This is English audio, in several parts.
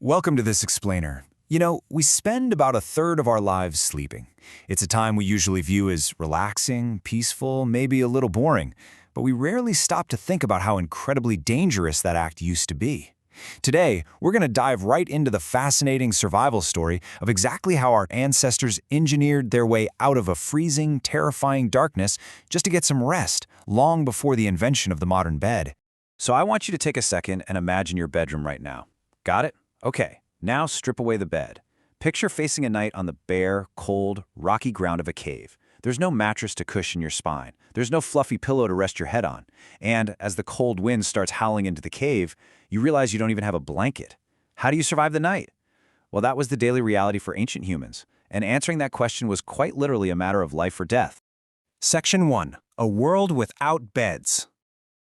Welcome to this explainer. You know, we spend about a third of our lives sleeping. It's a time we usually view as relaxing, peaceful, maybe a little boring, but we rarely stop to think about how incredibly dangerous that act used to be. Today, we're going to dive right into the fascinating survival story of exactly how our ancestors engineered their way out of a freezing, terrifying darkness just to get some rest, long before the invention of the modern bed. So I want you to take a second and imagine your bedroom right now. Got it? Okay, now strip away the bed. Picture facing a night on the bare, cold, rocky ground of a cave. There's no mattress to cushion your spine. There's no fluffy pillow to rest your head on. And as the cold wind starts howling into the cave, you realize you don't even have a blanket. How do you survive the night? Well, that was the daily reality for ancient humans, and answering that question was quite literally a matter of life or death. Section 1. A world without beds.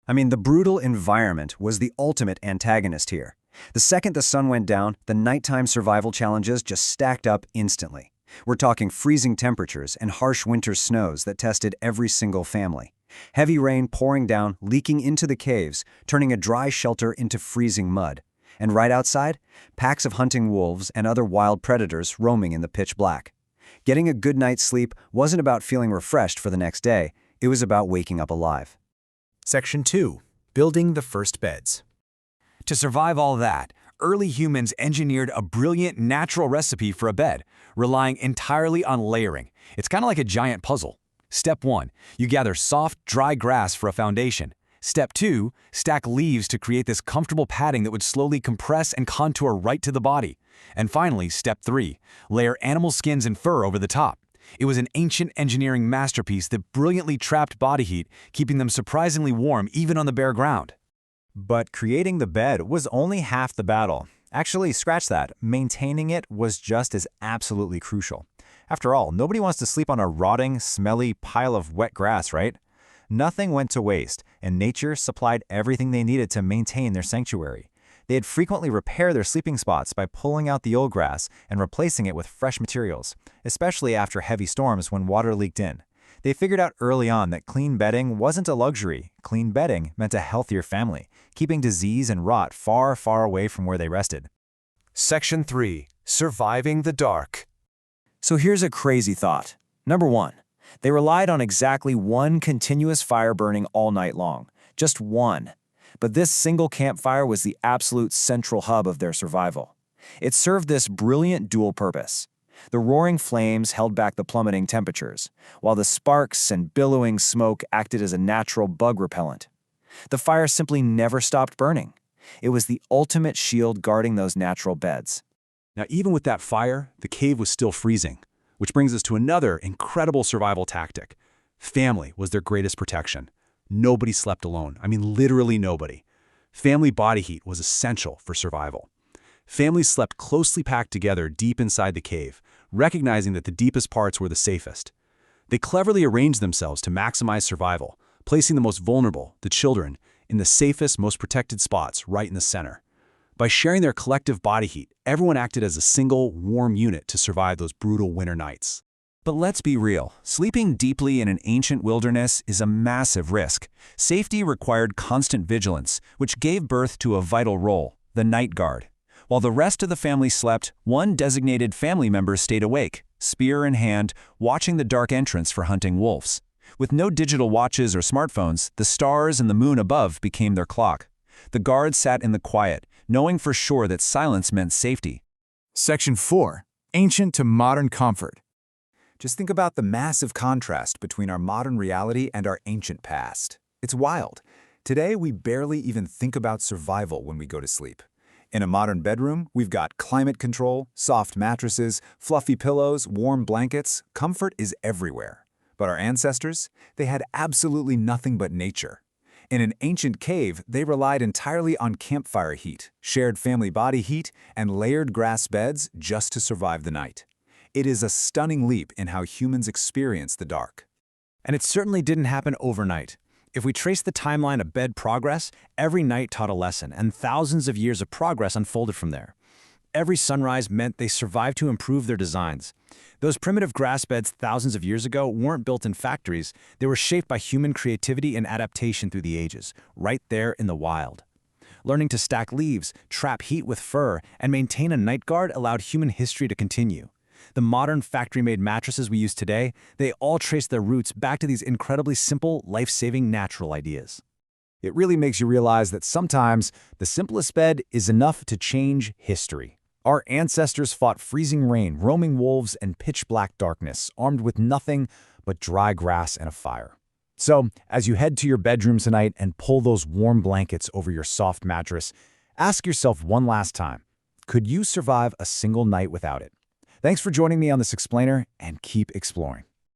The brutal environment was the ultimate antagonist here. The second the sun went down, the nighttime survival challenges just stacked up instantly. We're talking freezing temperatures and harsh winter snows that tested every single family. Heavy rain pouring down, leaking into the caves, turning a dry shelter into freezing mud. And right outside, packs of hunting wolves and other wild predators roaming in the pitch black. Getting a good night's sleep wasn't about feeling refreshed for the next day, it was about waking up alive. Section 2. Building the first beds. To survive all that, early humans engineered a brilliant natural recipe for a bed, relying entirely on layering. It's kind of like a giant puzzle. Step 1. You gather soft, dry grass for a foundation. Step 2. Stack leaves to create this comfortable padding that would slowly compress and contour right to the body. And finally, Step 3. Layer animal skins and fur over the top. It was an ancient engineering masterpiece that brilliantly trapped body heat, keeping them surprisingly warm even on the bare ground. But creating the bed was only half the battle. Actually, scratch that. Maintaining it was just as absolutely crucial. After all, nobody wants to sleep on a rotting, smelly pile of wet grass, right? Nothing went to waste, and nature supplied everything they needed to maintain their sanctuary. They'd frequently repair their sleeping spots by pulling out the old grass and replacing it with fresh materials, especially after heavy storms when water leaked in. They figured out early on that clean bedding wasn't a luxury. Clean bedding meant a healthier family, keeping disease and rot far, far away from where they rested. Section 3. Surviving the dark. So here's a crazy thought. Number 1. They relied on exactly one continuous fire burning all night long. Just one. But this single campfire was the absolute central hub of their survival. It served this brilliant dual purpose. The roaring flames held back the plummeting temperatures, while the sparks and billowing smoke acted as a natural bug repellent. The fire simply never stopped burning. It was the ultimate shield guarding those natural beds. Now, even with that fire, the cave was still freezing, which brings us to another incredible survival tactic. Family was their greatest protection. Nobody slept alone. Literally nobody. Family body heat was essential for survival. Families slept closely packed together deep inside the cave, recognizing that the deepest parts were the safest. They cleverly arranged themselves to maximize survival, placing the most vulnerable, the children, in the safest, most protected spots right in the center. By sharing their collective body heat, everyone acted as a single, warm unit to survive those brutal winter nights. But let's be real, sleeping deeply in an ancient wilderness is a massive risk. Safety required constant vigilance, which gave birth to a vital role, the night guard. While the rest of the family slept, one designated family member stayed awake, spear in hand, watching the dark entrance for hunting wolves. With no digital watches or smartphones, the stars and the moon above became their clock. The guard sat in the quiet, knowing for sure that silence meant safety. Section 4. Ancient to modern comfort. Just think about the massive contrast between our modern reality and our ancient past. It's wild. Today, we barely even think about survival when we go to sleep. In a modern bedroom, we've got climate control, soft mattresses, fluffy pillows, warm blankets. Comfort is everywhere. But our ancestors, they had absolutely nothing but nature. In an ancient cave, they relied entirely on campfire heat, shared family body heat, and layered grass beds just to survive the night. It is a stunning leap in how humans experience the dark. And it certainly didn't happen overnight. If we trace the timeline of bed progress, every night taught a lesson, and thousands of years of progress unfolded from there. Every sunrise meant they survived to improve their designs. Those primitive grass beds thousands of years ago weren't built in factories. They were shaped by human creativity and adaptation through the ages, right there in the wild. Learning to stack leaves, trap heat with fur, and maintain a night guard allowed human history to continue. The modern factory-made mattresses we use today, they all trace their roots back to these incredibly simple, life-saving natural ideas. It really makes you realize that sometimes the simplest bed is enough to change history. Our ancestors fought freezing rain, roaming wolves, and pitch-black darkness, armed with nothing but dry grass and a fire. So, as you head to your bedroom tonight and pull those warm blankets over your soft mattress, ask yourself one last time, could you survive a single night without it? Thanks for joining me on this explainer, and keep exploring.